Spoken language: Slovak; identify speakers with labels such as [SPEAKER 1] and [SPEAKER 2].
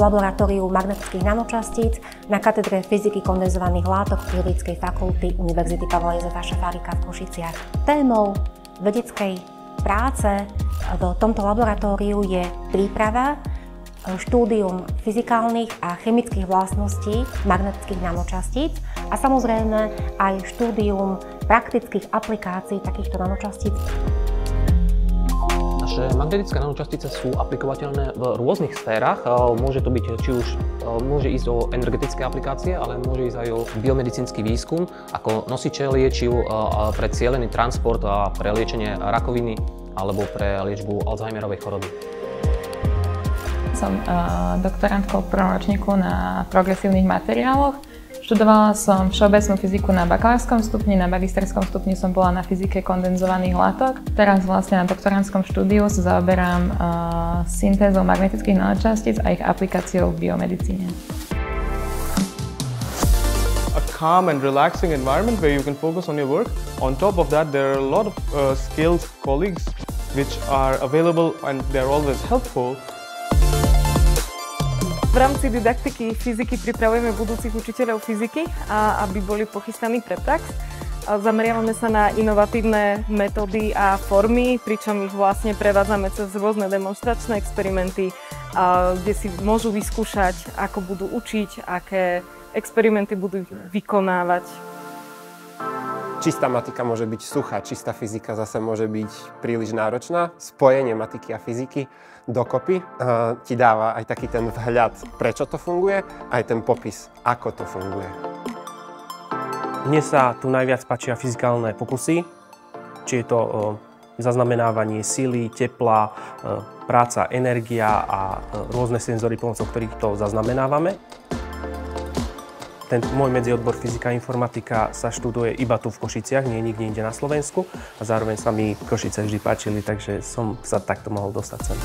[SPEAKER 1] laboratóriu magnetických nanočastíc na katedre fyziky kondenzovaných látok Biologickej fakulty Univerzity Pavla Jozefa Šafárika v Košiciach. Témou vedeckej práce v tomto laboratóriu je príprava, štúdium fyzikálnych a chemických vlastností magnetických nanočastíc a samozrejme aj štúdium praktických aplikácií takýchto nanočastíc.
[SPEAKER 2] Naše magnetické nanočastice sú aplikovateľné v rôznych sférach. Môže to byť, či už môže ísť o energetické aplikácie, ale môže ísť aj o biomedicínsky výskum, ako nosiče liečiv pre cielený transport a pre liečenie rakoviny alebo pre liečbu Alzheimerovej choroby.
[SPEAKER 3] Som doktorantkou v prvom ročníku na progresívnych materiáloch. Študovala som všeobecnú fyziku na bakalárskom stupni, na magisterskom stupni som bola na fyzike kondenzovaných látok. Teraz vlastne na doktorantskom štúdiu sa zaoberám syntézou magnetických nanočastíc a ich aplikáciou v biomedicíne.
[SPEAKER 4] A calm and relaxing environment where you can focus on your work. On top of that, there are a lot of skilled colleagues which are available and they're always helpful.
[SPEAKER 5] V rámci didaktiky fyziky pripravujeme budúcich učiteľov fyziky, aby boli pochystaní pre prax. Zameriavame sa na inovatívne metódy a formy, pričom ich vlastne prevádzame cez rôzne demonštračné experimenty, kde si môžu vyskúšať, ako budú učiť, aké experimenty budú vykonávať.
[SPEAKER 6] Čistá matika môže byť suchá, čistá fyzika zase môže byť príliš náročná. Spojenie matiky a fyziky dokopy ti dáva aj taký ten vhľad, prečo to funguje, aj ten popis, ako to funguje.
[SPEAKER 7] Mne sa tu najviac páčia fyzikálne pokusy, či je to zaznamenávanie sily, tepla, práca, energia a rôzne senzory, pomocou ktorých to zaznamenávame. Ten môj medziodbor fyzika a informatika sa študuje iba tu v Košiciach, nie nikde inde na Slovensku. A zároveň sa mi Košice vždy páčili, takže som sa takto mohol dostať sem.